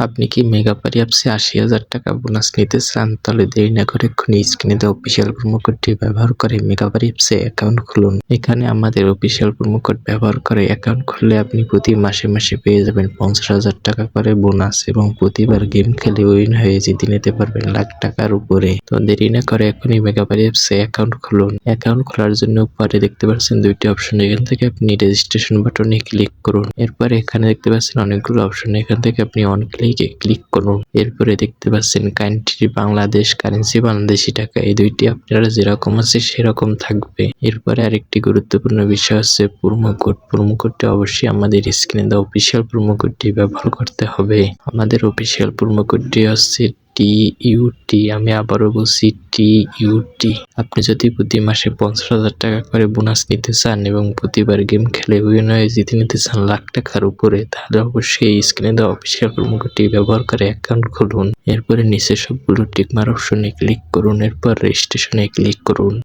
আপনি কি মেগাপারি অ্যাপসে ৮০,০০০ টাকা বোনাস নিতে চান? তাহলে দেরি না করে এক্ষুনি স্ক্রিনে দেওয়া অফিসিয়াল প্রোমো কোডটি ব্যবহার করে মেগাপারি অ্যাপসে অ্যাকাউন্ট খুলুন। এখানে আমাদের অফিসিয়াল প্রোমো কোড ব্যবহার করে অ্যাকাউন্ট খুললে আপনি প্রতি মাসে মাসে পেয়ে যাবেন ৫০,০০০ টাকা করে বোনাস এবং প্রতিবার গেম খেলে উইন হয়ে জিতে নিতে পারবেন লাখ টাকার উপরে। তো দেরি না করে এখনই মেগাপারি অ্যাপসে অ্যাকাউন্ট খুলুন। অ্যাকাউন্ট খোলার জন্য উপরে দেখতে পাচ্ছেন দুইটি অপশন, এখান থেকে আপনি রেজিস্ট্রেশন বাটনে ক্লিক করুন। এরপরে এখানে দেখতে পাচ্ছেন অনেকগুলো অপশন, এখান থেকে আপনি অন ক্লিকে ক্লিক করুন। এরপরে দেখতে পাচ্ছেন কান্ট্রি বাংলাদেশ, কারেন্সি বাংলাদেশি টাকা, এই দুইটি আপনারা যেরকম আছে সেরকম থাকবে। এরপরে আরেকটি গুরুত্বপূর্ণ বিষয় হচ্ছে প্রোমো কোড। প্রোমো কোডটি অবশ্যই আমাদের স্ক্রিনে দেওয়া অফিসিয়াল প্রোমো কোডটি ব্যবহার করতে হবে। আমাদের অফিসিয়াল প্রোমো কোডটি হচ্ছে TUT। আমি আবারও বলছি TUT। আপনি যদি প্রতি মাসে ৫০,০০০ টাকা করে বোনাস নিতে চান এবং প্রতিবার গেম খেলে উইন হয়ে জিতে নিতে চান লাখ টাকার উপরে, তাহলে অবশ্যই স্ক্রিনে দেওয়া অফিসিয়াল প্রোমো কোডটি ব্যবহার করে অ্যাকাউন্ট খুলুন। এরপরে নিচে সবগুলো টিকমার্ক অপশনে ক্লিক করুন, এরপর রেজিস্ট্রেশনে ক্লিক করুন।